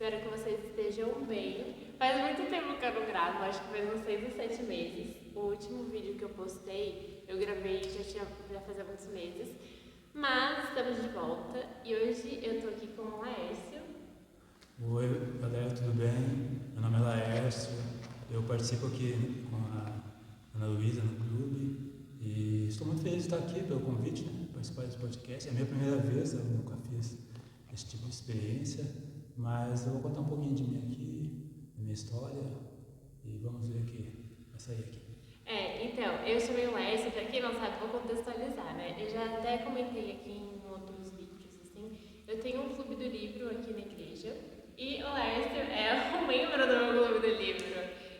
Espero que vocês estejam bem. Faz muito tempo que eu não gravo, acho que faz uns 6 ou 7 meses. O último vídeo que eu postei, eu gravei já fazia muitos meses. Mas estamos de volta e hoje eu tô aqui com o Laércio. Oi, galera, tudo bem? Meu nome é Laércio, eu participo aqui com a Ana Luísa no clube e estou muito feliz de estar aqui pelo convite, né? Participar desse podcast. É a minha primeira vez, eu nunca fiz esse tipo de experiência, mas eu vou contar um pouquinho de mim aqui, da minha história e vamos ver o que vai sair aqui. Então, eu chamei o Laércio, pra quem não sabe, vou contextualizar, né? Eu já até comentei aqui em outros vídeos, assim, eu tenho um clube do livro aqui na igreja. E o Laércio é um membro do meu clube do livro.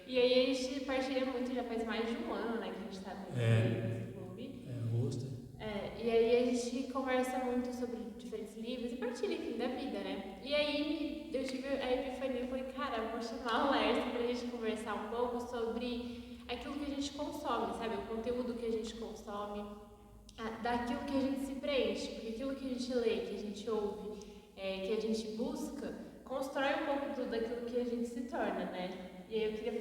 E aí a gente partilha muito, já faz mais de um ano, né, que a gente tá nesse clube. Gosto. E aí a gente conversa muito sobre diferentes livros e partilha, enfim, da vida, né? E aí eu tive a epifania e falei, cara, eu vou chamar o Laércio pra gente conversar um pouco sobre aquilo que a gente consome, sabe? O conteúdo que a gente consome, daquilo que a gente se preenche, porque aquilo que a gente lê, que a gente ouve, que a gente busca, constrói um pouco daquilo que a gente se torna, né? E aí eu queria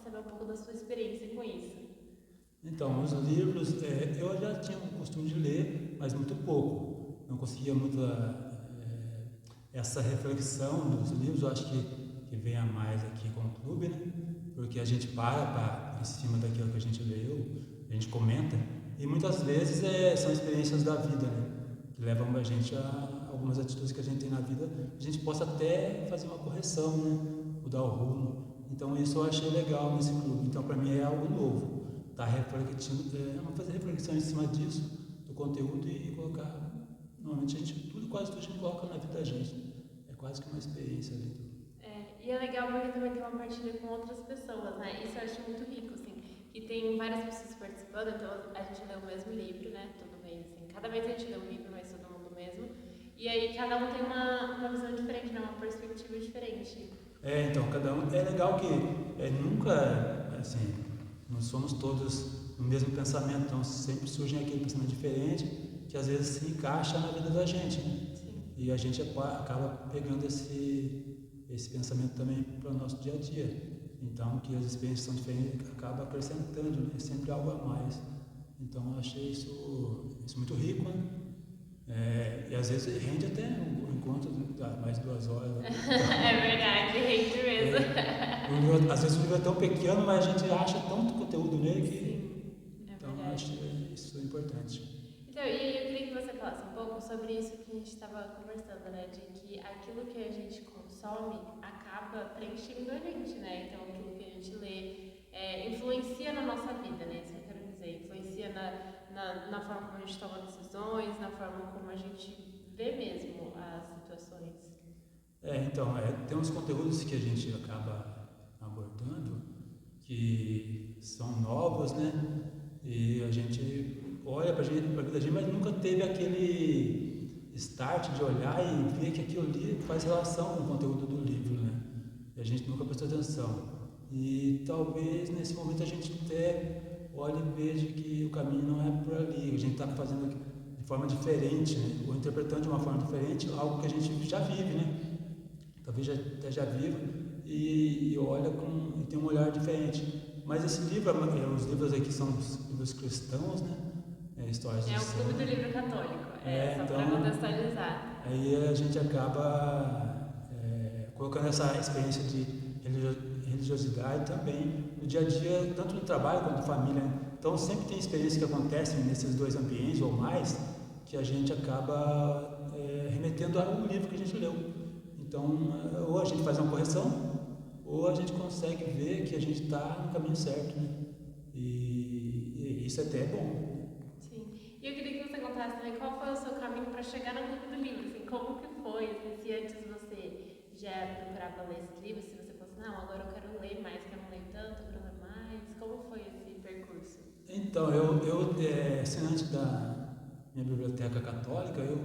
saber um pouco da sua experiência com isso. Então, os livros, eu já tinha o costume de ler, mas muito pouco. Não conseguia muito essa reflexão dos livros, eu acho que vem a mais aqui com o clube, né? Porque a gente para em cima daquilo que a gente leu, a gente comenta, e muitas vezes são experiências da vida, né? Que levam a gente a algumas atitudes que a gente tem na vida, a gente possa até fazer uma correção, né? Mudar o rumo. Então isso eu achei legal nesse clube. Então para mim é algo novo. Tá refletindo, fazer reflexão em cima disso, do conteúdo e colocar. Normalmente quase tudo a gente coloca na vida da gente. É quase que uma experiência ali. E é legal porque também tem uma partilha com outras pessoas, né? Isso eu acho muito rico, assim. E tem várias pessoas participando, então a gente lê o mesmo livro, né? Todo mês, assim. Cada mês a gente lê um livro, mas todo mundo mesmo. E aí cada um tem uma visão diferente, né? Uma perspectiva diferente. Então, cada um. É legal que nunca, assim, não somos todos no mesmo pensamento, então sempre surge aquele pensamento diferente que às vezes se encaixa na vida da gente, né? Sim. E a gente acaba pegando esse pensamento também para o nosso dia a dia. Então, que as experiências são diferentes, acaba acrescentando, né? É sempre algo a mais. Então, eu achei isso muito rico, né? E às vezes rende até um encontro de mais de 2 horas. Né? É verdade, rende mesmo. Às vezes o livro é tão pequeno, mas a gente acha tanto conteúdo nele que... Sim, então, verdade. eu acho isso importante. Então, e aí eu queria que você falasse um pouco sobre isso que a gente estava conversando, né? De que aquilo que a gente consome acaba preenchendo a gente, né? Então, aquilo que a gente lê influencia na nossa vida, né? Isso que eu quero dizer. Influencia na forma como a gente toma decisões, na forma como a gente vê mesmo as situações. Então, tem uns conteúdos que a gente acaba abordando que são novos, né? E a gente olha para a vida da gente, mas nunca teve aquele start de olhar e ver que aquilo ali faz relação com o conteúdo do livro, né? E a gente nunca prestou atenção. E talvez nesse momento a gente até olhe e veja que o caminho não é por ali, a gente está fazendo de forma diferente, né? Ou interpretando de uma forma diferente algo que a gente já vive, né? Talvez até já viva e olha e tem um olhar diferente. Mas esse livro, os livros aqui são os livros cristãos, né? Histórias de É o Clube do Livro Católico, só então, para contextualizar. Aí a gente acaba colocando essa experiência de religiosidade também no dia a dia, tanto no trabalho quanto na família. Então sempre tem experiências que acontecem nesses dois ambientes ou mais que a gente acaba remetendo ao livro que a gente leu. Então, ou a gente faz uma correção, ou a gente consegue ver que a gente está no caminho certo, né? E isso até é bom. Sim. E eu queria que você contasse também qual foi o seu caminho para chegar no Clube do Livro, assim, como que foi, assim, se antes você já procurava ler esse livro, se você fosse, não, agora eu quero ler mais, que eu não leio tanto, eu quero ler mais, como foi esse percurso? Então, eu assim, antes da minha biblioteca católica, eu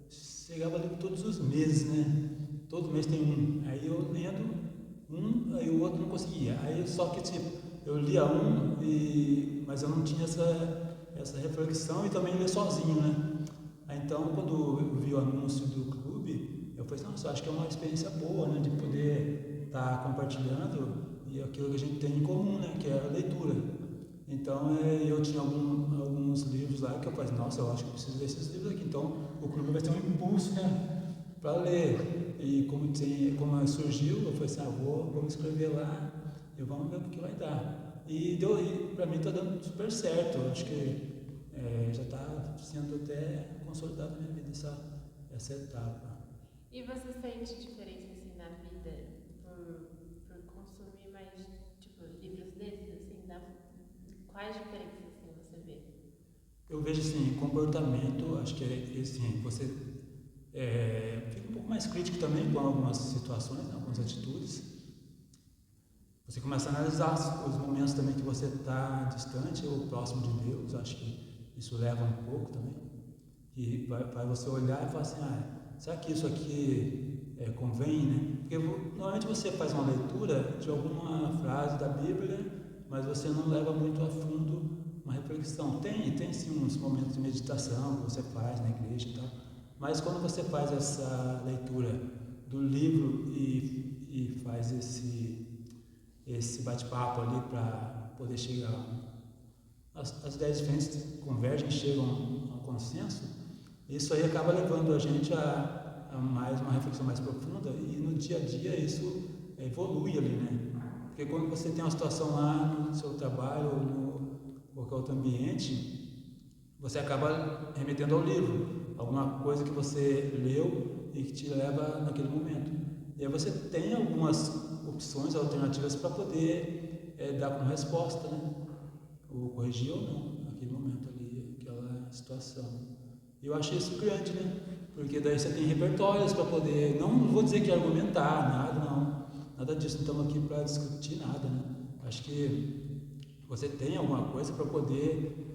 chegava ali todos os meses, né? Todo mês tem um. Aí eu lendo aí o outro não conseguia. Aí só que tipo, eu lia mas eu não tinha essa reflexão e também lia sozinho, né? Aí, então, quando eu vi o anúncio do clube, eu falei, nossa, acho que é uma experiência boa, né, de poder estar compartilhando e aquilo que a gente tem em comum, né, que é a leitura. Então, eu tinha alguns livros lá que eu falei, nossa, eu acho que eu preciso desses livros aqui. Então, o clube vai ter um impulso, né, para ler. E como surgiu, eu falei assim, vou me inscrever lá e vamos ver o que vai dar. E para mim está dando super certo. Eu acho que já está sendo até consolidado na minha vida essa etapa. E você sente diferença assim na vida por consumir mais tipo livros desses assim? Quais diferenças assim você vê? Eu vejo assim, comportamento, acho que assim, você fica um pouco mais crítico também com algumas situações, né, algumas atitudes. Você começa a analisar os momentos também que você está distante ou próximo de Deus. Acho que isso leva um pouco também. E vai você olhar e falar assim, será que isso aqui convém, né? Porque normalmente você faz uma leitura de alguma frase da Bíblia, mas você não leva muito a fundo uma reflexão. Tem sim uns momentos de meditação que você faz na igreja e tal, mas quando você faz essa leitura do livro e faz esse bate-papo ali para poder chegar, as ideias diferentes convergem, chegam a um consenso, isso aí acaba levando a gente a mais uma reflexão mais profunda e no dia a dia isso evolui ali, né? Porque quando você tem uma situação lá no seu trabalho ou no qualquer outro ambiente, você acaba remetendo ao livro, alguma coisa que você leu e que te leva naquele momento. E aí você tem algumas opções alternativas para poder dar como resposta, né? Ou corrigir ou não, naquele momento ali, aquela situação. E eu acho isso grande, né? Porque daí você tem repertórios para poder, não vou dizer que argumentar, nada disso, não estamos aqui para discutir nada, né? Acho que você tem alguma coisa para poder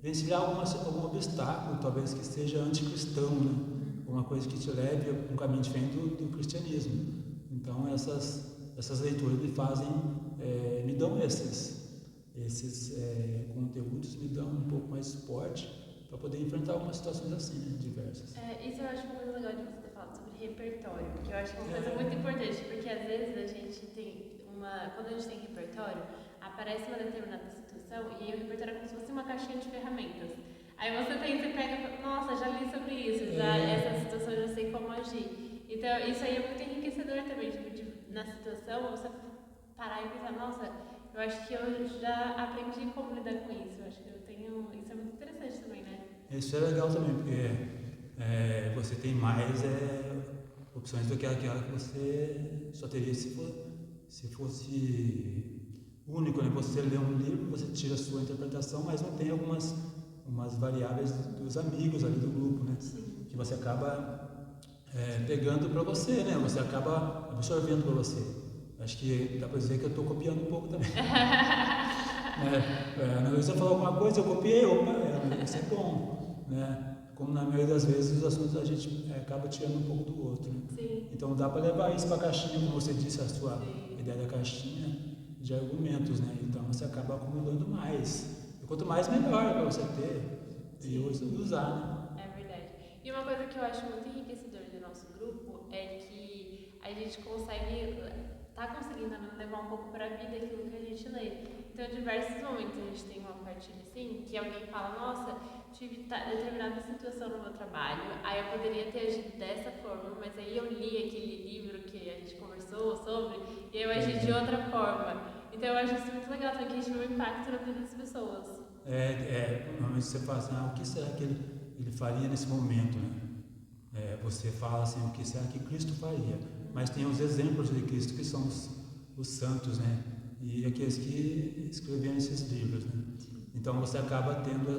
vencer algum obstáculo, talvez que seja anticristão, né? Alguma coisa que te leve a um caminho diferente do cristianismo. Então essas leituras me dão esses conteúdos, me dão um pouco mais suporte para poder enfrentar algumas situações assim, né, diversas. Isso eu acho muito legal de você ter falado sobre repertório, porque eu acho que é uma coisa muito importante, porque às vezes a gente tem quando a gente tem repertório, aparece uma determinada situação e aí o repertório é como se fosse uma caixinha de ferramentas. Aí você pega e fala, nossa, já li sobre isso, essa situação eu já sei como agir. Então isso aí é muito enriquecedor também, tipo, na situação você parar e pensar, nossa, eu acho que eu já aprendi como lidar com isso, eu acho que isso é muito interessante também, né? Isso é legal também, porque você tem mais opções do que aquela que você só teria se fosse único, né? Você lê um livro, você tira a sua interpretação, mas não tem umas variáveis dos amigos ali do grupo, né? Sim. Que você acaba pegando para você, né? Você acaba absorvendo para você. Acho que dá para dizer que eu estou copiando um pouco também. Na vez eu falar alguma coisa, eu copiei, isso é bom, né? Como na maioria das vezes os assuntos a gente acaba tirando um pouco do outro, né? Sim. Então dá para levar isso para a caixinha, como você disse, a sua ideia da caixinha de argumentos, né? Então você acaba acumulando mais. E quanto mais, melhor para você ter e usar, né? É verdade. E uma coisa que eu acho muito enriquecedora do nosso grupo é que a gente conseguindo levar um pouco para a vida aquilo que a gente lê. Então, em diversos momentos a gente tem uma partilha assim, que alguém fala, nossa, tive determinada situação no meu trabalho, aí eu poderia ter agido dessa forma, mas aí eu li aquele livro que a gente conversou sobre, e aí eu agi de outra forma. Então eu acho isso muito legal também, que a gente vê um impacto na vida das pessoas. Normalmente você fala assim, o que será que ele faria nesse momento, né? Você fala assim, o que será que Cristo faria? Mas tem os exemplos de Cristo que são os santos, né? E aqueles que escreveram esses livros, né? Então você acaba tendo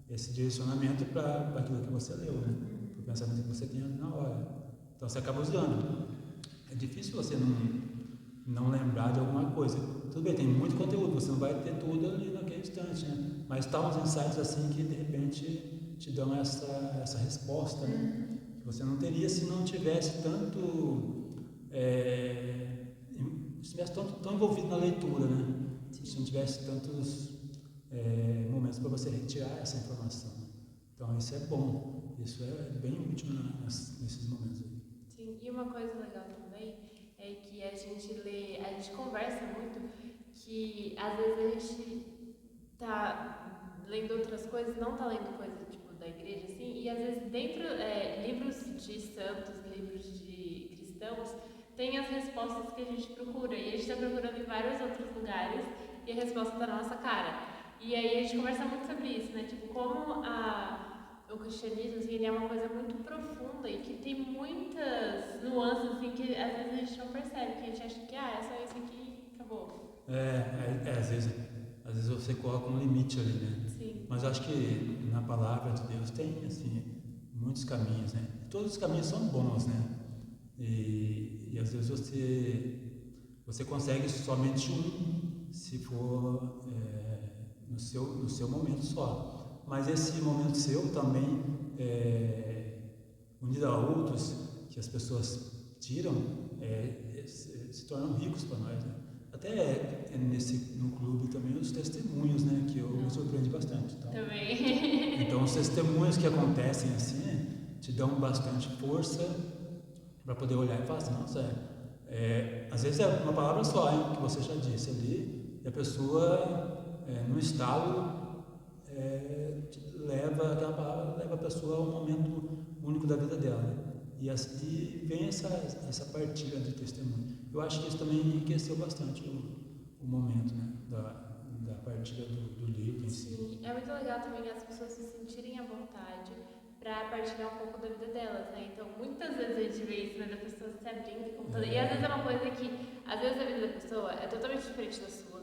esse direcionamento para aquilo que você leu, né? Para o pensamento que você tinha na hora. Então você acaba usando. É difícil você não lembrar de alguma coisa. Tudo bem, tem muito conteúdo, você não vai ter tudo ali naquele instante, né? Mas tá uns insights assim que de repente te dão essa resposta, né? Que você não teria se não tivesse estivesse tão envolvido na leitura, né? Se não tivesse tantos momentos para você retirar essa informação. Então isso é bom. Isso é bem útil nesses momentos aí. Sim, e uma coisa legal também é que a gente conversa muito, que às vezes a gente tá lendo outras coisas, não tá lendo coisas tipo da igreja, assim, e às vezes dentro, livros de santos, livros de cristãos, tem as respostas que a gente procura, e a gente está procurando em vários outros lugares, e a resposta tá na nossa cara. E aí a gente conversa muito sobre isso, né? Tipo, como o cristianismo, assim, ele é uma coisa muito profunda e que tem muitas nuances, assim, que às vezes a gente não percebe, que a gente acha que, é só isso aqui, acabou. Às vezes você coloca um limite ali, né? Sim. Mas eu acho que na palavra de Deus tem, assim, muitos caminhos, né? Todos os caminhos são bons, né? E às vezes você consegue somente um, se for no seu momento só. Mas esse momento seu também, unido a outros que as pessoas tiram, se tornam ricos para nós, né? Até no clube também os testemunhos, né? Que eu me surpreendo bastante. Então, também. Então os testemunhos que acontecem assim te dão bastante força para poder olhar e falar assim, nossa, às vezes é uma palavra só, hein, que você já disse ali, e a pessoa, no estalo, aquela palavra leva a pessoa a um momento único da vida dela, né? E vem essa partilha de testemunho. Eu acho que isso também enriqueceu bastante o momento, né, da partilha do livro em si. Sim, é muito legal também as pessoas se sentirem à vontade para partilhar um pouco da vida delas, né? Então, muitas vezes a gente vê isso, né, da pessoa se abrindo e contando. E às vezes é uma coisa que, às vezes a vida da pessoa é totalmente diferente da sua.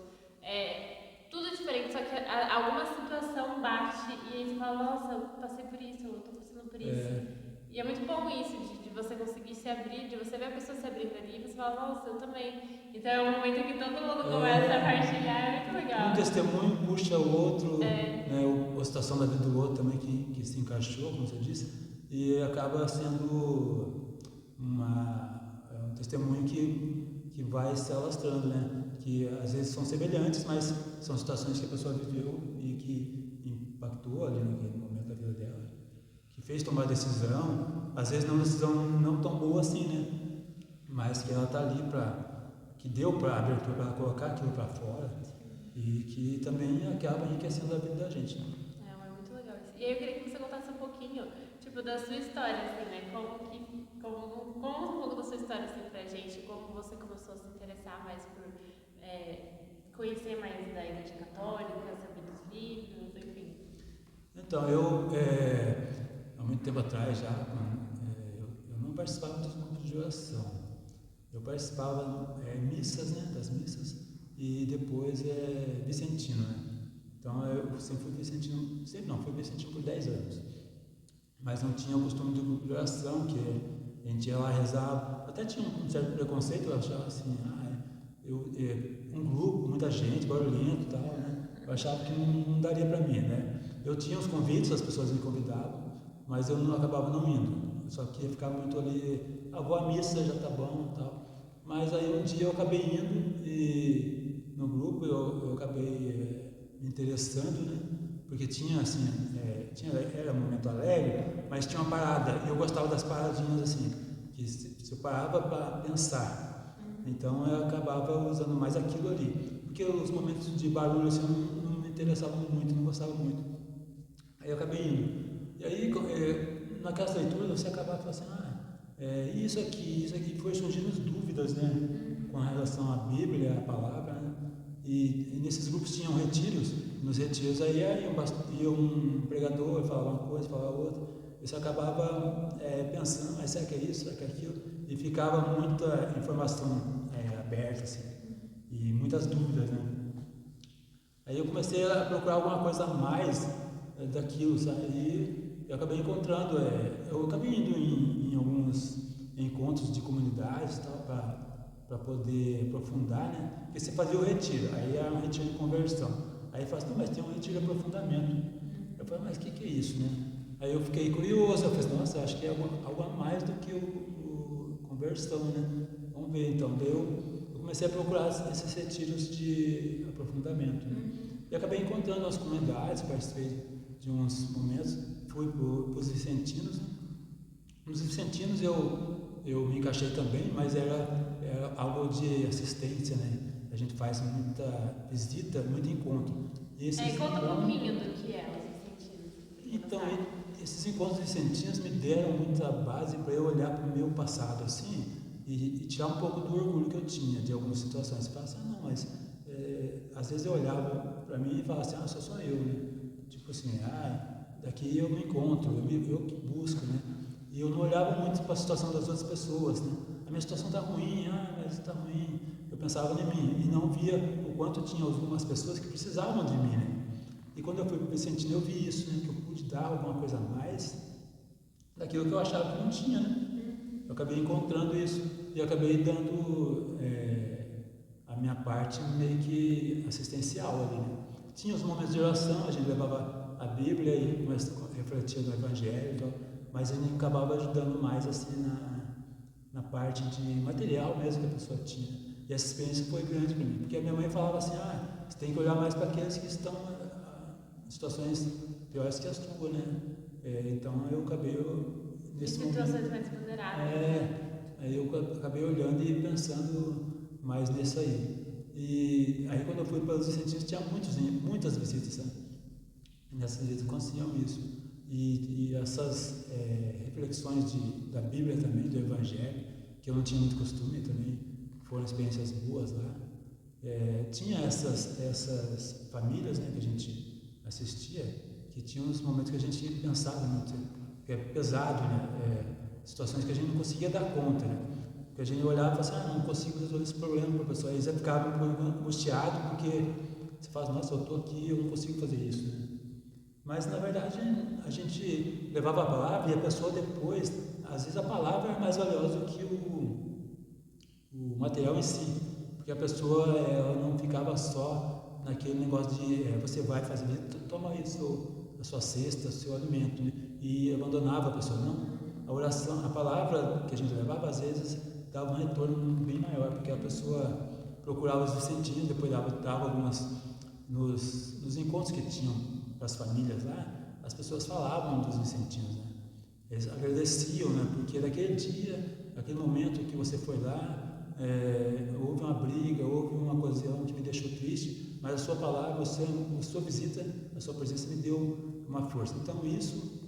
Tudo diferente, só que alguma situação bate e aí você fala, nossa, eu passei por isso, eu tô passando por isso. E é muito bom isso, de você conseguir se abrir, de você ver a pessoa se abrindo ali e você fala, nossa, eu também. Então é um momento que todo mundo começa a partilhar, é muito legal. Um testemunho puxa o outro, né, a situação da vida do outro também que se encaixou, como você disse, e acaba sendo um testemunho que vai se alastrando, né? Que às vezes são semelhantes, mas são situações que a pessoa viveu e que impactou ali naquele momento da vida dela, que fez tomar decisão, às vezes não decisão não tão boa assim, né? Mas que ela está ali que deu para abertura para colocar aquilo para fora e que também acaba enriquecendo a vida da gente, né? É muito legal isso. E aí eu queria que você contasse um pouquinho, tipo, da sua história, assim, né? Conta um pouco da sua história, assim, pra gente, como você começou a se interessar mais por conhecer mais da Igreja Católica, saber dos livros, enfim. Então, há muito tempo atrás já, eu não participava dos grupos de oração. Eu participava missas, né, das missas, e depois vicentino, né? Então eu sempre fui vicentino, fui vicentino por 10 anos. Mas não tinha o costume do grupo de oração, que a gente ia lá rezar. Até tinha um certo preconceito, eu achava assim, um grupo, muita gente, barulhento e tal, né? Eu achava que não daria para mim, né? Eu tinha os convites, as pessoas me convidavam, mas eu acabava não indo. Eu só queria ficar muito ali, vou à missa, já tá bom e tal. Mas aí um dia eu acabei indo e no grupo eu acabei me interessando, né? Porque tinha assim, era um momento alegre, mas tinha uma parada, e eu gostava das paradinhas assim, que se eu parava para pensar. Então eu acabava usando mais aquilo ali, porque os momentos de barulho assim, não me interessavam muito, não gostava muito. Aí eu acabei indo. E aí, naquelas leituras, você acabava falando assim, isso aqui foi surgindo as dúvidas, né, com relação à Bíblia, à palavra, né? E nesses grupos tinham retiros, nos retiros aí ia um pregador, falava uma coisa, falava outra, e você acabava pensando, mas será que é isso, será que é aquilo? E ficava muita informação aberta, assim, e muitas dúvidas, né? Aí eu comecei a procurar alguma coisa a mais daquilo, sabe? E eu acabei encontrando, eu acabei indo em alguns encontros de comunidades e tal, para poder aprofundar, né? Porque você fazia o retiro, aí era um retiro de conversão. Aí eu falei assim, não, mas tem um retiro de aprofundamento. Eu falei, mas o que é isso, né? Aí eu fiquei curioso, eu falei, nossa, acho que é algo a mais do que o conversão, né? Vamos ver, então. Daí eu comecei a procurar esses retiros de aprofundamento, né? E acabei encontrando as comunidades, participei de uns momentos. fui para os Vicentinos. Nos Vicentinos eu me encaixei também, mas era algo de assistência, né? A gente faz muita visita, muito encontro. Conta um pouquinho do que é os Vicentinos. Então, esses encontros vicentinos me deram muita base para eu olhar para o meu passado assim e tirar um pouco do orgulho que eu tinha de algumas situações. Você fala assim, não, mas às vezes eu olhava para mim e falava assim, só sou eu, né? Tipo assim, daqui eu me encontro, eu que busco, né? E eu não olhava muito para a situação das outras pessoas, né? A minha situação está ruim, mas está ruim. Eu pensava em mim e não via o quanto tinha algumas pessoas que precisavam de mim, né? E quando eu fui para o Vicentino, eu vi isso, né? Que eu pude dar alguma coisa a mais daquilo que eu achava que não tinha, né? Eu acabei encontrando isso e acabei dando a minha parte meio que assistencial ali, né? Tinha os momentos de oração, a gente levava a Bíblia e refletia no Evangelho e tal, mas a gente acabava ajudando mais assim na parte de material mesmo que a pessoa tinha. E essa experiência foi grande para mim, porque a minha mãe falava assim, você tem que olhar mais para aqueles que estão em situações piores que a sua, né? Então eu acabei nesse situações momento, mais vulneráveis. aí eu acabei olhando e pensando mais nisso aí. E aí quando eu fui para os Vicentinos tinha muitas visitas, sabe? E nessas visitas conseguiam isso. E essas reflexões da Bíblia também, do Evangelho, que eu não tinha muito costume também, foram experiências boas lá. Tinha essas famílias, né, que a gente assistia, que tinham uns momentos que a gente pensava muito, que é pesado, né? Situações que a gente não conseguia dar conta, né? Que a gente olhava e falava assim, não consigo resolver esse problema, professor. Aí você ficava angustiado porque você fala, nossa, eu estou aqui, eu não consigo fazer isso, né? Mas na verdade a gente levava a palavra e a pessoa depois, às vezes a palavra é mais valiosa do que o material em si, porque a pessoa ela não ficava só naquele negócio de você vai fazer isso, toma isso, a sua cesta, o seu alimento, né? E abandonava a pessoa. Não, a oração, a palavra que a gente levava às vezes dava um retorno bem maior, porque a pessoa procurava os vicentinos, depois dava algumas nos encontros que tinham para as famílias lá, as pessoas falavam dos vicentinos, né? Eles agradeciam, né? Porque naquele dia, naquele momento que você foi lá, houve uma briga, houve uma ocasião que me deixou triste, mas a sua palavra, a sua visita, a sua presença me deu uma força. Então isso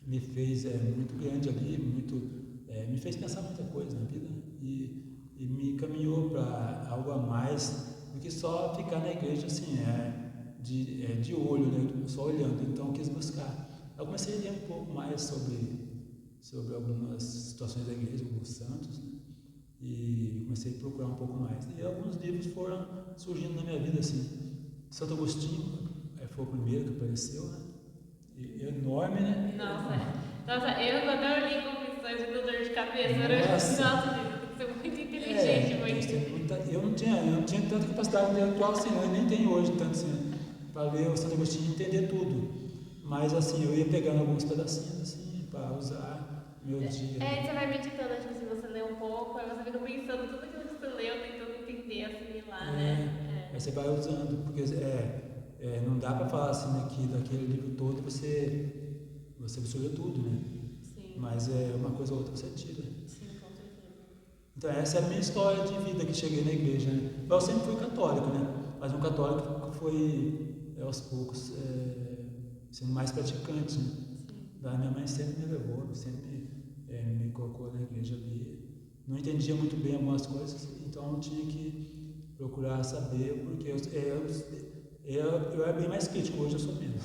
me fez muito grande ali, me fez pensar muita coisa na vida e me caminhou para algo a mais do que só ficar na igreja assim, de olho, né? Só olhando. Então eu quis buscar. Eu comecei a ler um pouco mais sobre algumas situações da igreja, alguns santos, né? E comecei a procurar um pouco mais. E alguns livros foram surgindo na minha vida assim. Santo Agostinho foi o primeiro que apareceu, né? E enorme, né? Nossa, quando eu li Confissões de dor de cabeça, nossa, tem que ser muito inteligente, eu não tinha tanta capacidade intelectual assim, eu nem tenho hoje tanto assim, para ler o Santo Agostinho e entender tudo. Mas assim, eu ia pegando alguns pedacinhos assim, para usar meu dia. Você vai meditando, tipo assim, você lê um pouco, aí você fica pensando tudo aquilo que você leu, tentando entender, assimilar, né? Aí você vai usando, porque não dá para falar assim daquele livro todo você absorveu tudo, né? Sim. Mas uma coisa ou outra você tira. Sim, com certeza. Então essa é a minha história de vida que cheguei na igreja, né? Eu sempre fui católico, né? Mas um católico que foi aos poucos sendo mais praticante, né? Sim. Minha mãe sempre me levou, sempre me colocou na igreja ali. Não entendia muito bem algumas coisas, então eu tinha que procurar saber, porque eu era bem mais crítico, hoje eu sou menos.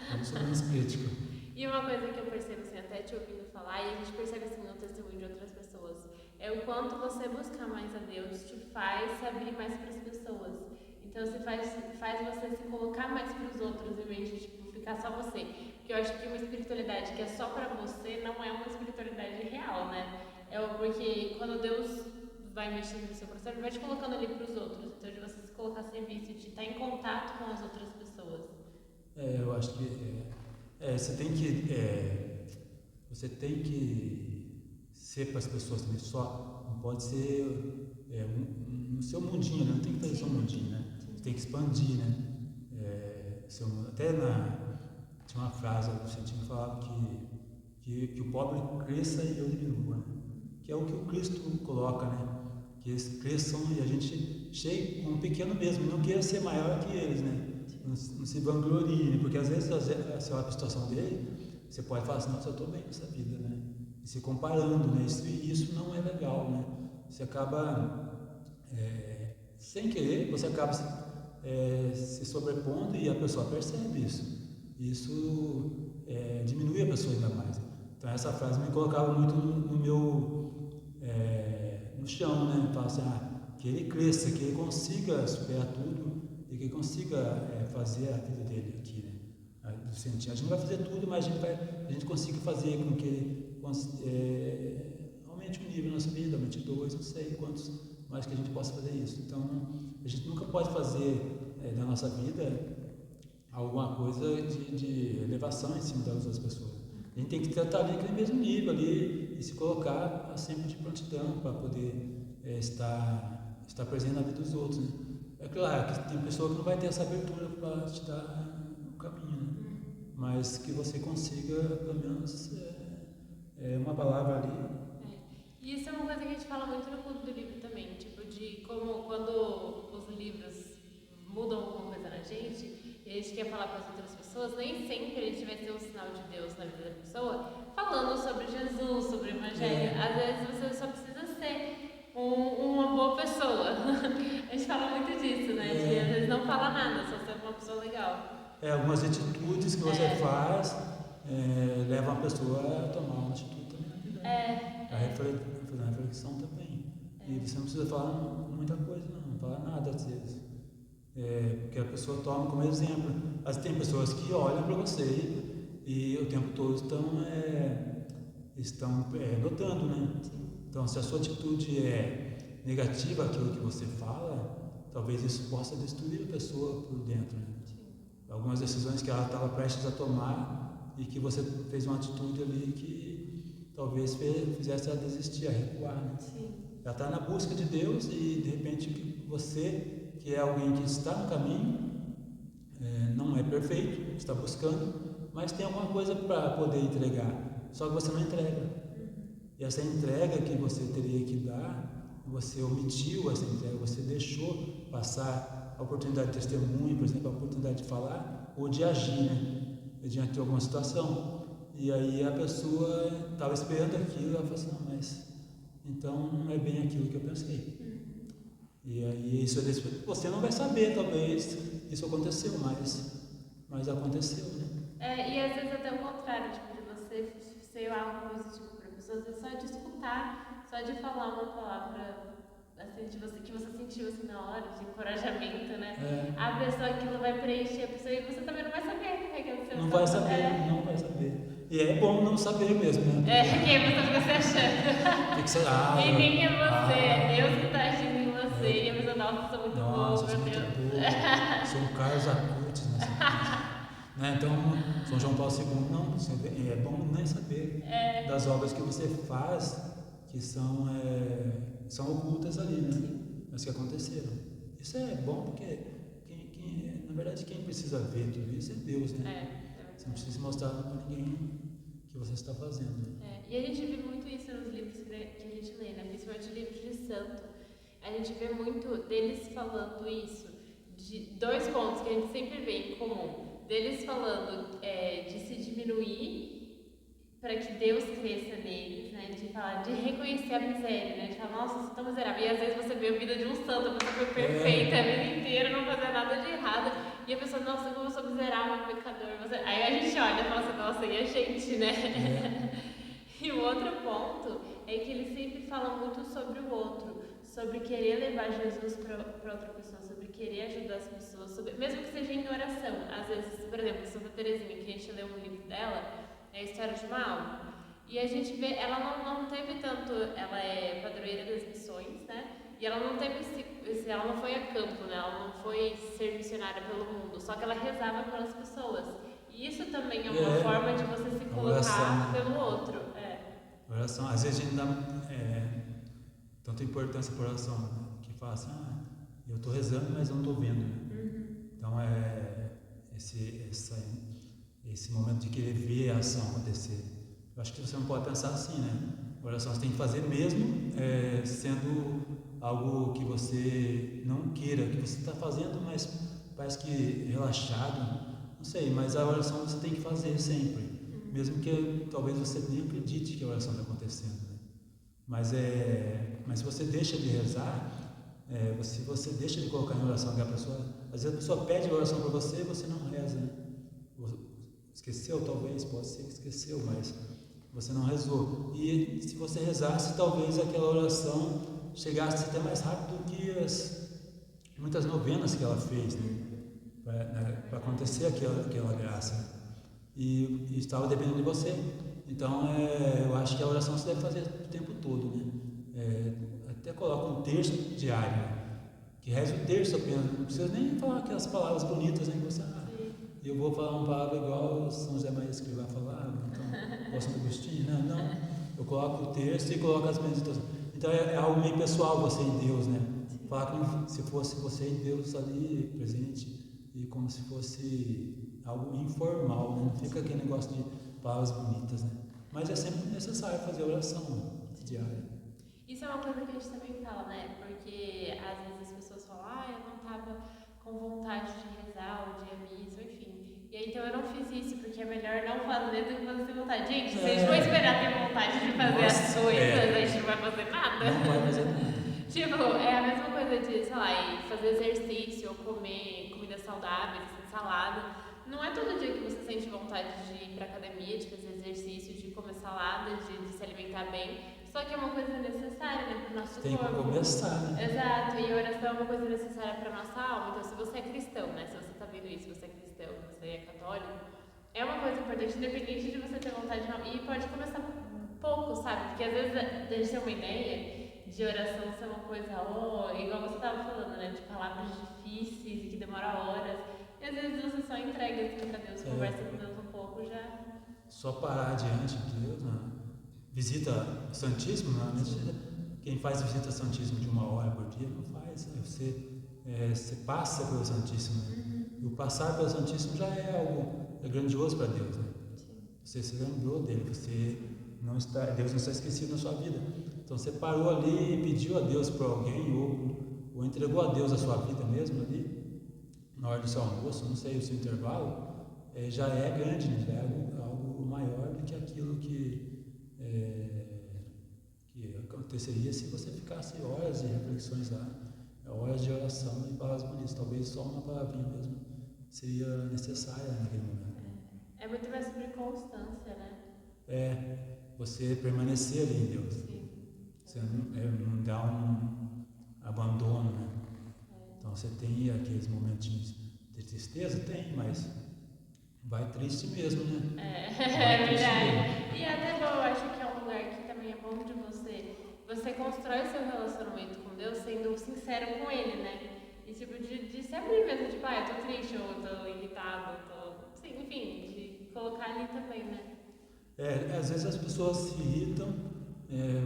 Eu sou menos crítico. E uma coisa que eu percebo, assim, até te ouvindo falar, e a gente percebe assim no testemunho de outras pessoas, é o quanto você buscar mais a Deus te faz se abrir mais para as pessoas. Então você faz você se colocar mais para os outros, em vez de ficar só você. Porque eu acho que uma espiritualidade que é só para você não é uma espiritualidade real, né? Porque quando Deus vai mexendo no seu coração, Ele vai te colocando ali para os outros. Então de você se colocar a serviço, de estar em contato com as outras pessoas. Eu acho que você tem que ser para as pessoas também só, não pode ser no seu mundinho, né? Não tem que fazer seu mundinho, né? Você tem que expandir, né? Até tinha uma frase do Vicentino que falava que o pobre cresça e eu diminua, né? Que é o que o Cristo coloca, né? Que eles cresçam e a gente chegue com um pequeno mesmo, não queira ser maior que eles, né? Não se vanglorie, né? Porque às vezes você olha para a situação dele, você pode falar assim, nossa, eu estou bem nessa vida, né? E se comparando, né? Isso não é legal, né? Você acaba, sem querer, você acaba se sobrepondo e a pessoa percebe isso. Isso diminui a pessoa ainda mais. Então essa frase me colocava muito no chão, né? Fala assim, que ele cresça, que ele consiga superar tudo e que ele consiga fazer a vida dele aqui, né? A gente não vai fazer tudo, mas a gente consiga fazer com que ele aumente um nível na nossa vida, aumente 2, não sei quantos mais que a gente possa fazer isso. Então a gente nunca pode fazer da nossa vida alguma coisa de elevação em cima das outras pessoas. A gente tem que tratar ali naquele mesmo nível ali e se colocar sempre de prontidão para poder estar presente na vida dos outros, né? É claro que tem pessoa que não vai ter essa abertura para te dar o caminho, né? Mas que você consiga, pelo menos, uma palavra ali. E isso é uma coisa que a gente fala muito no Clube do Livro também, tipo, de como quando os livros mudam alguma coisa na gente, e a gente quer falar para as outras pessoas, nem sempre a gente vai ser um sinal de Deus na vida da pessoa, falando sobre Jesus, sobre o Evangelho. Às vezes você só precisa ser uma boa pessoa. A gente fala muito disso, né? De às vezes não fala nada, só ser uma pessoa legal. Algumas atitudes que você faz levam a pessoa a tomar uma atitude também na vida. Fazer uma reflexão também. E você não precisa falar muita coisa, não fala nada às vezes. Porque a pessoa toma como exemplo. Mas tem pessoas que olham para você e o tempo todo estão notando, né? Então, se a sua atitude é negativa àquilo que você fala, talvez isso possa destruir a pessoa por dentro, né? Algumas decisões que ela estava prestes a tomar e que você fez uma atitude ali que talvez fizesse ela desistir, a recuar, né? Ela está na busca de Deus e de repente você, que é alguém que está no caminho, não é perfeito, está buscando, mas tem alguma coisa para poder entregar, só que você não entrega. E essa entrega que você teria que dar, você omitiu essa entrega, você deixou passar a oportunidade de testemunho, por exemplo, a oportunidade de falar ou de agir, né, diante de alguma situação. E aí a pessoa estava esperando aquilo, ela falou assim, não, mas então não é bem aquilo que eu pensei. E aí isso você não vai saber, talvez, isso aconteceu, mas aconteceu, né? E às vezes até o contrário, tipo, de você ser algo positivo para pessoas, é só de escutar, só de falar uma palavra assim, que você sentiu assim na hora, de encorajamento, né? A pessoa, aquilo vai preencher a pessoa e você também não vai saber o que aconteceu. Não vai saber. E é bom não saber mesmo, né? Porque aí você fica se achando. Que você, e nem é você, é Deus que está agindo em você. E a pessoa, nossa, sou muito boa, meu Deus. Sou um Carlos Acutis, né? Então, São João Paulo II, não, é bom nem saber das obras que você faz, que são ocultas ali, né? Mas que aconteceram. Isso é bom porque, na verdade, quem precisa ver tudo isso é Deus, né? Você não precisa mostrar para ninguém o que você está fazendo. E a gente vê muito isso nos livros que a gente lê, né? Principalmente livros de santo. A gente vê muito deles falando isso, de dois pontos que a gente sempre vê em comum. Deles falando de se diminuir para que Deus cresça neles, né? De falar, de reconhecer a miséria, né? De falar, nossa, eu sou tão miserável. E às vezes você vê a vida de um santo, a pessoa foi perfeita a vida inteira, não fazia nada de errado. E a pessoa, nossa, como eu sou miserável, pecador. Aí a gente olha e fala assim, nossa, e a gente, né? E o outro ponto é que ele sempre fala muito sobre o outro, sobre querer levar Jesus para outra pessoa, sobre querer ajudar as pessoas, mesmo que seja em oração. Às vezes, por exemplo, Santa Teresinha, que a gente leu um livro dela, é a História de uma Alma. E a gente vê, ela não teve tanto, ela é padroeira das missões, né? E ela não teve ela não foi a campo, né? Ela não foi ser missionária pelo mundo, só que ela rezava pelas pessoas. E isso também é uma forma de você se colocar oração, pelo outro. Oração, às vezes a gente dá tanta importância para a oração, né? Que fala assim, eu estou rezando, mas eu não estou vendo. Né? Então, esse momento de querer ver a ação acontecer. Eu acho que você não pode pensar assim, né? A oração você tem que fazer mesmo sendo algo que você não queira, que você está fazendo, mas parece que relaxado, não sei, mas a oração você tem que fazer sempre, mesmo que talvez você nem acredite que a oração está acontecendo, né? Mas se você deixa de rezar, se você deixa de colocar em oração que a pessoa, às vezes a pessoa pede oração para você e você não reza, né? Esqueceu, talvez, pode ser que esqueceu, mas você não rezou. E se você rezasse, talvez aquela oração chegasse até mais rápido do que muitas novenas que ela fez, né? Para acontecer aquela graça. E estava dependendo de você. Então, eu acho que a oração você deve fazer o tempo todo, né? Até coloca um terço diário, que reze o terço apenas. Não precisa nem falar aquelas palavras bonitas, né? Que você, eu vou falar uma palavra igual São José Maria Escrivá falava, então, ou Santo Agostinho, não. Eu coloco o terço e coloco as meditações. Então é algo meio pessoal, você e Deus, né? Falar como se fosse você e Deus ali presente, e como se fosse algo informal, né? Não fica aquele negócio de palavras bonitas, né? Mas é sempre necessário fazer oração diária. Isso é uma coisa que a gente também fala, né? Porque às vezes as pessoas falam, eu não estava com vontade de rezar ou de ir à missa, enfim. E aí então eu não fiz isso, porque é melhor não fazer do que você ter vontade. Gente, se a gente for esperar ter vontade de fazer as coisas, a gente não vai fazer nada. Não vai fazer nada. Tipo, é a mesma coisa de, sei lá, ir fazer exercício ou comer comidas saudáveis, assim, salada. Não é todo dia que você sente vontade de ir pra academia, de fazer exercício, de comer salada, de se alimentar bem. Só que é uma coisa necessária, né, pro nosso corpo. Tem que começar, né? Exato, e a oração é uma coisa necessária pra nossa alma. Então, se você é cristão, né, se você tá vendo isso, se você é cristão, se você é católico, é uma coisa importante, independente de você ter vontade de não. E pode começar pouco, sabe? Porque às vezes a gente tem uma ideia de oração ser uma coisa, igual você estava falando, né? De palavras difíceis e que demora horas. E às vezes você só entrega assim pra Deus, conversa com Deus um pouco, já. Só parar diante de Deus, né? Visita Santíssimo, né? Quem faz visita Santíssimo de 1 hora por dia não faz, né? Você passa pelo Santíssimo, né? E o passar pelo Santíssimo já é algo grandioso para Deus, né? Você se lembrou dele, Deus não está esquecido na sua vida. Então você parou ali e pediu a Deus por alguém, ou entregou a Deus a sua vida mesmo ali, na hora do seu almoço, não sei, o seu intervalo, já é grande, né? Já é algo maior do que aquilo que aconteceria se você ficasse horas de reflexões lá, horas de oração e palavras bonitas. Talvez só uma palavrinha mesmo seria necessária naquele momento. É muito mais sobre constância, né? Você permanecer ali em Deus. Sim. Você não dá um abandono, né? Então você tem aqueles momentinhos de tristeza, tem, mas vai triste mesmo, né? É verdade. E até bom, eu acho que é um lugar que também é bom de você constrói seu relacionamento com Deus sendo sincero com Ele, né? E tipo, de se abrir mesmo, tipo, eu tô triste, ou eu tô irritado, sim, enfim, de colocar ali também, né? Às vezes as pessoas se irritam,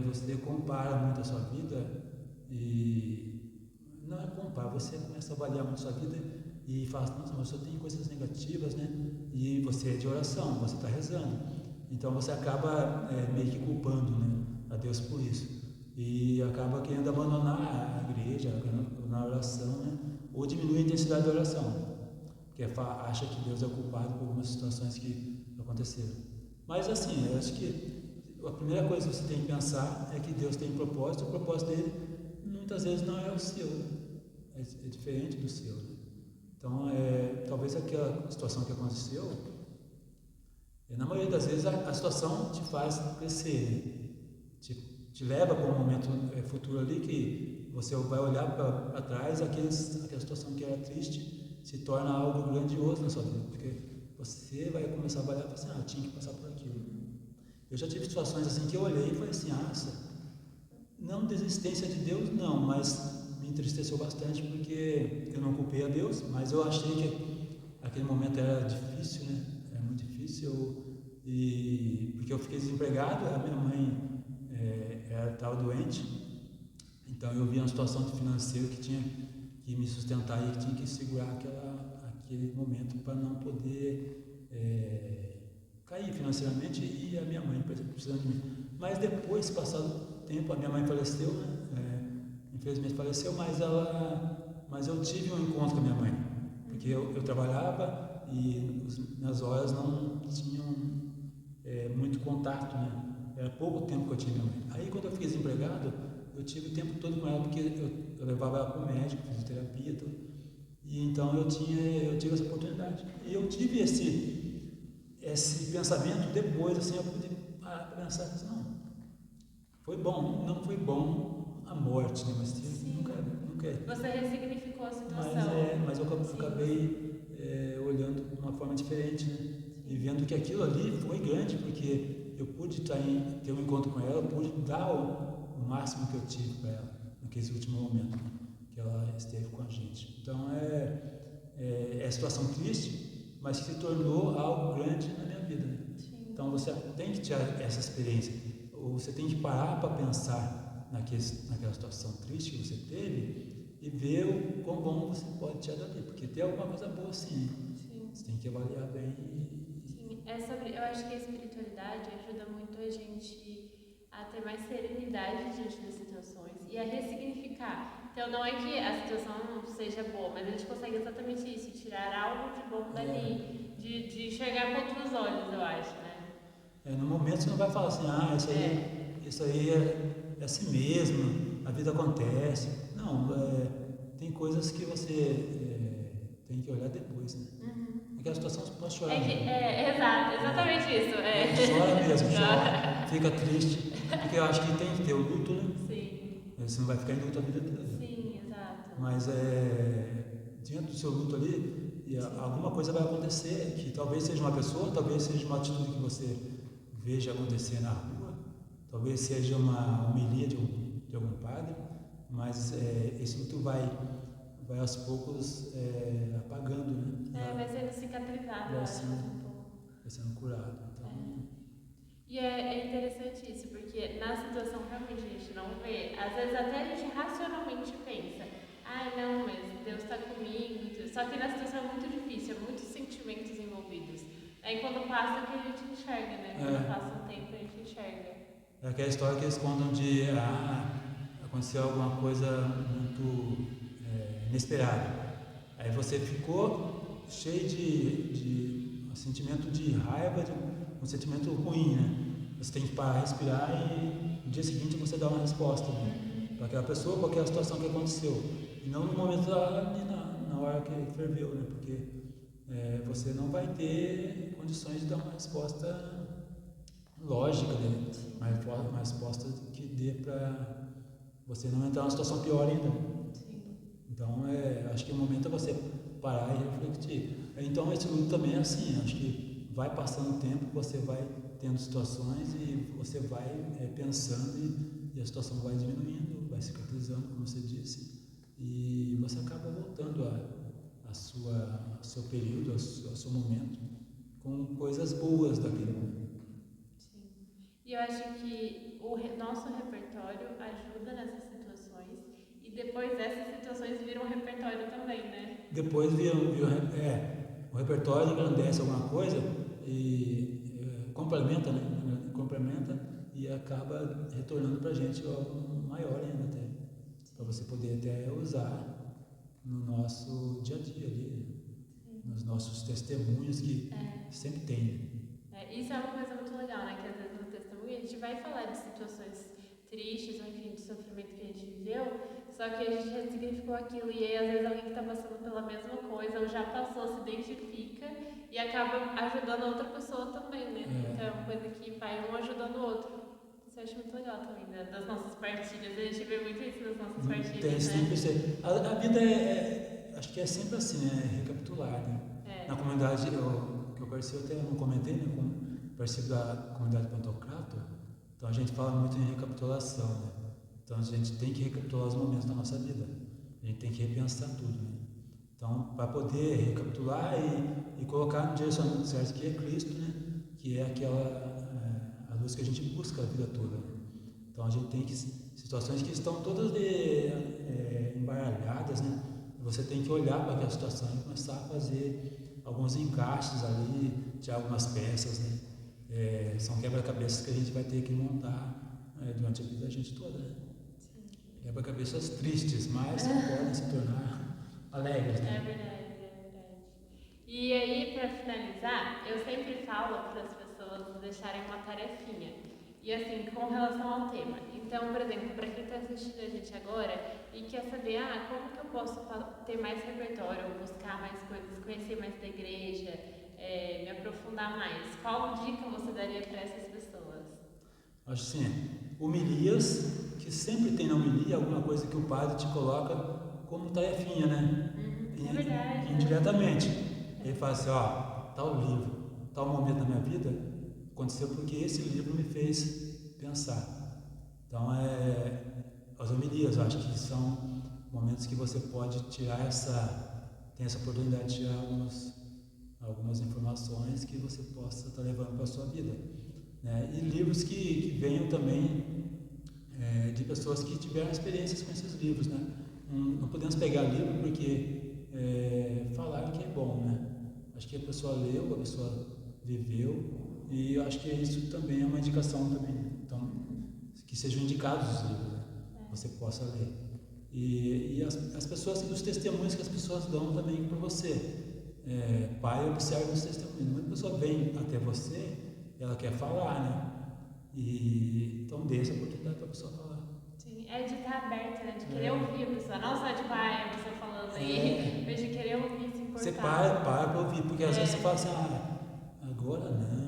você compara muito a sua vida e não é comparar, você começa a avaliar muito a sua vida e fala, nossa, mas eu tenho coisas negativas, né? E você é de oração, você está rezando, então você acaba meio que culpando, né, a Deus por isso e acaba querendo abandonar a igreja, na oração, né? Ou diminuir a intensidade da oração, porque acha que Deus é culpado por algumas situações que aconteceram. Mas assim, eu acho que a primeira coisa que você tem que pensar é que Deus tem um propósito, o propósito dele muitas vezes não é o seu, é diferente do seu, né? Então, talvez aquela situação que aconteceu, na maioria das vezes a situação te faz crescer, né? Te leva para um momento futuro ali que você vai olhar para trás, aquela situação que era triste se torna algo grandioso na sua vida, porque você vai começar a olhar e falar assim, eu tinha que passar por aquilo. Eu já tive situações assim que eu olhei e falei assim, não desistência de Deus, não, mas me entristeceu bastante porque eu não culpei a Deus, mas eu achei que aquele momento era difícil, né? Era muito difícil, porque eu fiquei desempregado, a minha mãe estava doente, então eu vi uma situação financeira que tinha que me sustentar e que tinha que segurar aquele momento para não poder caí financeiramente e a minha mãe precisando de mim. Mas depois, passado o tempo, a minha mãe faleceu, né? Infelizmente faleceu, mas eu tive um encontro com a minha mãe, porque eu trabalhava e nas horas não tinham muito contato, né? Era pouco tempo que eu tinha minha mãe. Aí quando eu fiquei desempregado, eu tive o tempo todo com ela, porque eu levava ela para o médico, fisioterapia e tudo. E então eu tive essa oportunidade. E eu tive esse pensamento depois, assim, eu pude parar para pensar, não, foi bom, não foi bom a morte, né? Mas nunca. Você ressignificou a situação. Mas eu acabei olhando de uma forma diferente, né? E vendo que aquilo ali foi grande, porque eu pude ter um encontro com ela, eu pude dar o máximo que eu tive para ela, naquele último momento que ela esteve com a gente. Então é situação triste, mas que se tornou algo grande na minha vida, né? Então você tem que ter essa experiência, ou você tem que parar para pensar naquela situação triste que você teve e ver o quão bom você pode tirar dali, porque tem alguma coisa boa sim. Você tem que avaliar bem. Sim, eu acho que a espiritualidade ajuda muito a gente a ter mais serenidade diante das situações e a ressignificar. Então não é que a situação seja boa, mas a gente consegue exatamente isso, tirar algo de bom dali, de enxergar com outros olhos, eu acho, né? No momento você não vai falar assim, isso aí é assim mesmo, a vida acontece. Não, tem coisas que você tem que olhar depois, né? Aquela situação você pode chorar. Exatamente isso. Chora mesmo, chora, fica triste, porque eu acho que tem que ter o luto, né? Sim. Você não vai ficar em luto a vida toda. Sim, exato. Mas diante do seu luto ali, alguma coisa vai acontecer, que talvez seja uma pessoa, talvez seja uma atitude que você veja acontecer na rua, talvez seja uma homilia de algum padre, mas esse luto vai aos poucos apagando, né? Vai sendo cicatrizado, eu acho, um pouco. Vai sendo curado. Então... E é interessante isso, porque na situação realmente a gente não vê. Às vezes até a gente racionalmente pensa, não, mas Deus está comigo. Só que na situação é muito difícil, muitos sentimentos envolvidos. Aí quando passa que a gente enxerga, né? Quando passa um tempo a gente enxerga. É aquela história que eles contam de aconteceu alguma coisa muito inesperada. Aí você ficou cheio de um sentimento de raiva, um sentimento ruim, né? Você tem que parar, respirar e no dia seguinte você dá uma resposta, né? Para aquela pessoa, para aquela situação que aconteceu. E não no momento na hora que ferveu, né? Porque você não vai ter condições de dar uma resposta lógica, né? Uma resposta que dê para você não entrar numa situação pior ainda. Então, acho que o momento é você parar e refletir. Então, esse luto também é assim, acho que vai passando o tempo, você vai tendo situações e você vai pensando e a situação vai diminuindo, vai cicatrizando, como você disse, e você acaba voltando ao seu período, ao seu momento, com coisas boas daquele momento. Sim. E eu acho que o nosso repertório ajuda nessas situações e depois essas situações viram repertório também, né? Depois o repertório engrandece alguma coisa e complementa, né? Complementa e acaba retornando para a gente algo maior ainda até, para você poder até usar no nosso dia a dia ali, nos nossos testemunhos que sempre tem. Isso é uma coisa muito legal, né? Que às vezes no testemunho a gente vai falar de situações tristes, ou enfim, de sofrimento que a gente viveu, só que a gente ressignificou aquilo e aí às vezes alguém que está passando pela mesma coisa ou já passou, se identifica e acaba ajudando a outra pessoa também, né? Então é uma coisa que vai um ajudando o outro. Isso eu acho muito legal também, né? Das nossas partilhas, a gente vê muito isso nas nossas partilhas, tem sempre né? A vida acho que é sempre assim, né? Recapitular, né? Na comunidade, que eu participo, até não comentei, né? Participo da comunidade Pantocrator, então a gente fala muito em recapitulação, né? Então a gente tem que recapitular os momentos da nossa vida, a gente tem que repensar tudo, né? Então, para poder recapitular e colocar no direcionamento certo, que é Cristo, né? Que é a luz que a gente busca a vida toda, né? Então a gente tem situações que estão todas embaralhadas, né? Você tem que olhar para aquela situação e começar a fazer alguns encaixes ali, tirar algumas peças, né? São quebra-cabeças que a gente vai ter que montar durante a vida da gente toda, né? Quebra-cabeças tristes, mas que podem se tornar alegres, né? É verdade, é verdade. E aí, para finalizar, eu sempre falo para as pessoas deixarem uma tarefinha. E assim, com relação ao tema. Então, por exemplo, para quem está assistindo a gente agora e quer saber, como que eu posso ter mais repertório, buscar mais coisas, conhecer mais da igreja, me aprofundar mais, qual dica você daria para essas pessoas? Acho assim, homilias, que sempre tem na homilia alguma coisa que o padre te coloca como tarefinha, né? É verdade. Indiretamente. Ele fala assim, tal livro, tal momento da minha vida aconteceu porque esse livro me fez pensar. Então, as homilias, eu acho que são momentos que você pode tirar tem essa oportunidade de tirar algumas informações que você possa estar levando para a sua vida. Né? E livros que venham também de pessoas que tiveram experiências com esses livros. Né? Não podemos pegar livro porque falaram que é bom. Né? Acho que a pessoa leu, a pessoa viveu, e eu acho que isso também é uma indicação também. Então, que sejam indicados os livros, né? Você possa ler. E as pessoas, os testemunhos que as pessoas dão também para você. Pai, observe os testemunhos. Uma pessoa vem até você, ela quer falar, né? Então dê essa oportunidade para a pessoa falar. Sim, de estar aberta, né? De querer ouvir a pessoa, não só tipo, a pessoa falando aí, mas de querer ouvir, se importar. Você para ouvir, porque às vezes você fala assim, agora não, né?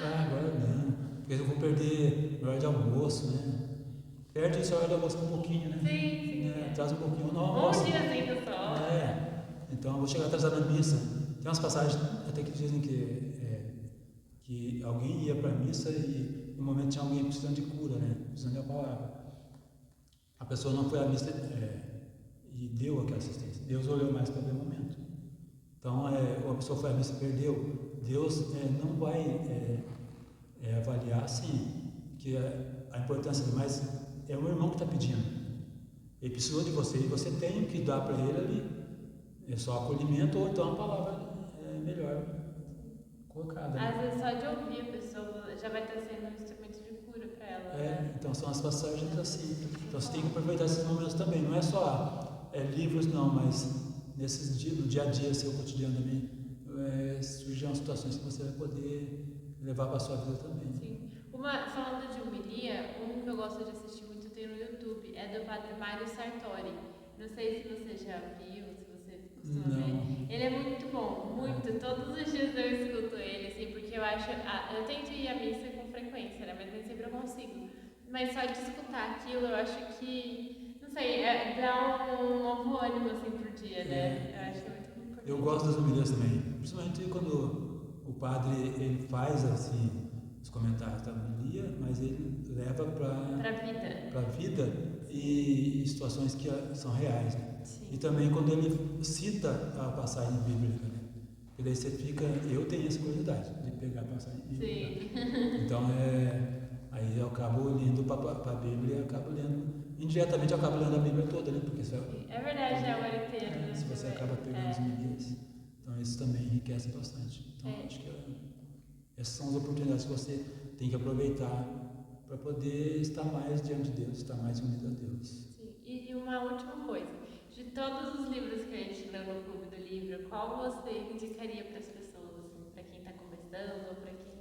Agora não, porque eu vou perder a hora de almoço, né? Perde essa hora de almoço um pouquinho, né? Sim. Traz um pouquinho no almoço. Um diazinho só. Então eu vou chegar atrasado na missa. Tem umas passagens até que dizem que alguém ia para a missa e no momento tinha alguém precisando de cura, né? Precisando da palavra. A pessoa não foi à missa e deu aquela assistência. Deus olhou mais para aquele momento. Então, a pessoa foi à missa e perdeu. Deus não vai avaliar assim, que a importância demais é o irmão que está pedindo. Ele precisou de você e você tem que dar para ele ali só acolhimento ou então a palavra melhor colocada. Né? Às vezes só de ouvir a pessoa já vai estar sendo um instrumento de cura para ela. Né? Então são as passagens assim. Então você tem que aproveitar esses momentos também. Não é só livros não, mas no dia a dia, seu cotidiano também, surgem situações que você vai poder levar para a sua vida também. Sim. Falando de homilia, que eu gosto de assistir muito tem no YouTube, é do Padre Mário Sartori. Não sei se você já viu, se você costuma ver. Ele é muito bom, muito. Todos os dias eu escuto ele, assim, porque eu acho... eu tento ir à missa com frequência, né? Mas nem sempre eu consigo. Mas só de escutar aquilo, eu acho que... Não sei, dá um novo ânimo, assim, pro dia, né? Eu acho que é muito importante. Eu gosto das homilias também, principalmente quando o padre ele faz, assim, os comentários da homilia, mas ele leva para a vida e situações que são reais. Né? E também quando ele cita a passagem bíblica, né? Porque daí você fica... Eu tenho essa curiosidade de pegar a passagem bíblica. Então, aí eu acabo lendo para a Bíblia e acabo lendo... Indiretamente eu acabo lendo a Bíblia toda, né? Porque é verdade, é o ano inteiro. Né? Se você acaba pegando as homilias. Então isso também enriquece bastante. Então acho que essas são as oportunidades que você tem que aproveitar para poder estar mais diante de Deus, estar mais unido a Deus. Sim. E uma última coisa, de todos os livros que a gente leu no Clube do Livro, qual você indicaria para as pessoas, assim, para quem está começando ou para quem,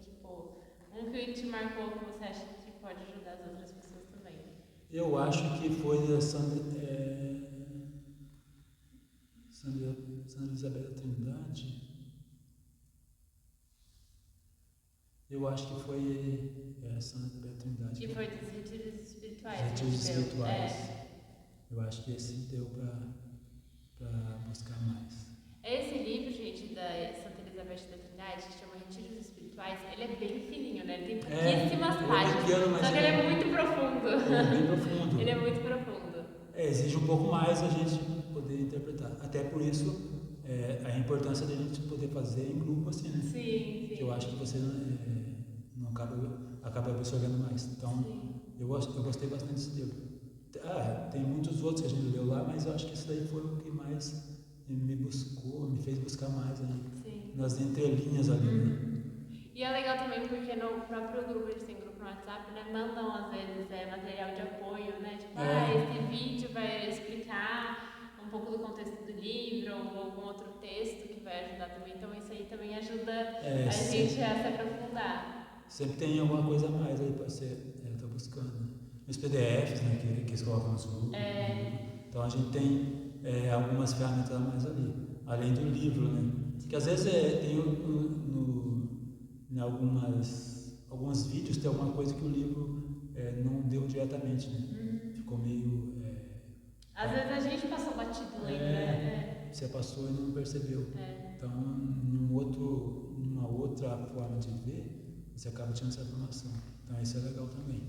que te marcou que você acha que pode ajudar as outras pessoas também? Eu acho que foi a Santa Elizabeth da Trindade. Eu acho que foi Santa Elizabeth da Trindade. Que foi dos retiros espirituais. Retiros espirituais. Eu acho que esse deu para buscar mais. Esse livro, gente, da Santa Elizabeth da Trindade, que chama Retiros Espirituais, ele é bem fininho, né? Ele tem pouquíssimas páginas. Pequeno, só que ele é muito profundo. Ele é bem profundo. Ele é muito profundo. Exige um pouco mais a gente poder interpretar. Até por isso, a importância da gente poder fazer em grupo, assim, né? Sim. Que eu acho que você não acaba absorvendo mais. Então, eu gostei bastante desse livro. Tem muitos outros que a gente leu lá, mas eu acho que esse daí foi o que mais me fez buscar mais ainda. Sim. Nas entrelinhas ali, né? E é legal também porque no próprio grupo, eles têm grupo no WhatsApp, né? Mandam às vezes material de apoio, né? Tipo, esse vídeo vai explicar um pouco do contexto do livro ou algum outro texto que vai ajudar também. Então isso aí também ajuda a gente a se aprofundar. Sempre tem alguma coisa a mais aí para você tá buscando. Né? Os PDFs, né, que eles colocam nos grupos. Então a gente tem algumas ferramentas a mais ali, além do livro, né? Que às vezes tem em alguns vídeos tem alguma coisa que o livro não deu diretamente, né? Ficou meio... às vezes a gente passou batido lendo, né? Você passou e não percebeu. Então, numa outra forma de ver, você acaba tendo essa informação. Então, isso é legal também.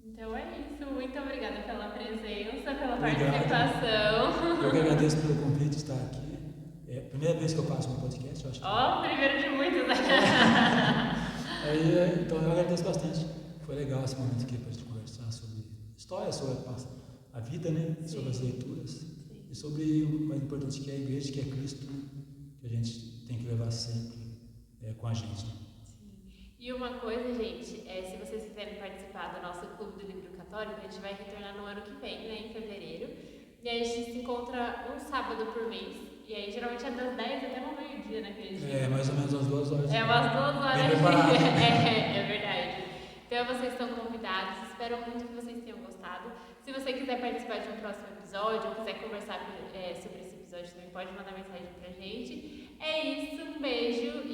Então é isso. Muito obrigada pela presença, pela participação. Eu que agradeço pelo convite de estar aqui. É a primeira vez que eu faço um podcast, eu acho que... primeiro de muitos. Então, eu agradeço bastante. Foi legal esse momento aqui para a gente conversar sobre história, sobre a vida, né? Sim. Sobre as leituras. Sim. E sobre o mais importante que é a igreja, que é Cristo, que a gente tem que levar sempre com a gente. Né? Sim. E uma coisa, gente, se vocês quiserem participar do nosso Clube do Livro Católico, a gente vai retornar no ano que vem, né, em fevereiro. E aí a gente se encontra um sábado por mês. E aí geralmente é das 10 até o meio-dia naquele dia. Mais ou menos umas 2 horas. Umas 2 horas. É verdade. Então vocês estão convidados. Espero muito que vocês tenham gostado. Se você quiser participar de um próximo episódio, ou quiser conversar sobre esse episódio também, pode mandar mensagem pra gente. É isso, um beijo.